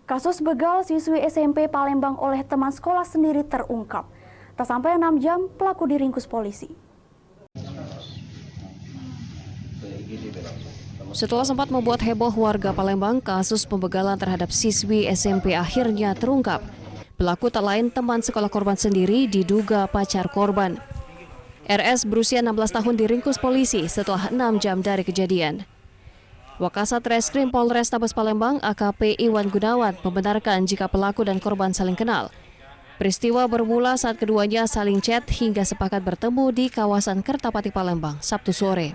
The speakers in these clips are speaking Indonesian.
Kasus begal siswi SMP Palembang oleh teman sekolah sendiri terungkap. Tak sampai 6 jam, pelaku diringkus polisi. Setelah sempat membuat heboh warga Palembang, kasus pembegalan terhadap siswi SMP akhirnya terungkap. Pelaku tak lain teman sekolah korban sendiri, diduga pacar korban. RS berusia 16 tahun diringkus polisi setelah 6 jam dari kejadian. Wakasat Reskrim Polrestabes Palembang AKP Iwan Gunawan membenarkan jika pelaku dan korban saling kenal. Peristiwa bermula saat keduanya saling chat hingga sepakat bertemu di kawasan Kertapati Palembang Sabtu sore.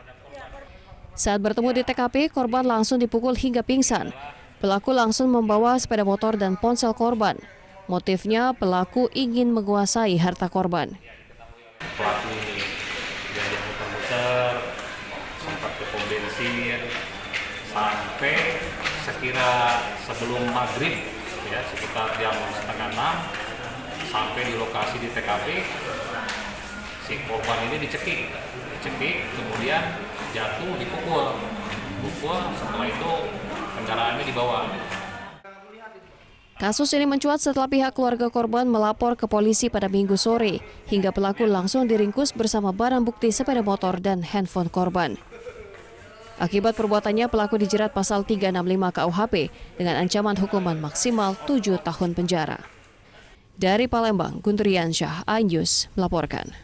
Saat bertemu di TKP, korban langsung dipukul hingga pingsan. Pelaku langsung membawa sepeda motor dan ponsel korban. Motifnya pelaku ingin menguasai harta korban. Pelaku diajak muter-muter, sempat ke pom bensin, sampai sekira sebelum maghrib, ya sekitar jam 5:30, sampai di lokasi di TKP, si korban ini dicekik, kemudian jatuh, dipukul, setelah itu kendaraannya dibawa. Kasus ini mencuat setelah pihak keluarga korban melapor ke polisi pada Minggu sore, hingga pelaku langsung diringkus bersama barang bukti sepeda motor dan handphone korban. Akibat perbuatannya, pelaku dijerat pasal 365 KUHP dengan ancaman hukuman maksimal 7 tahun penjara. Dari Palembang, Guntur Yansyah, iNews melaporkan.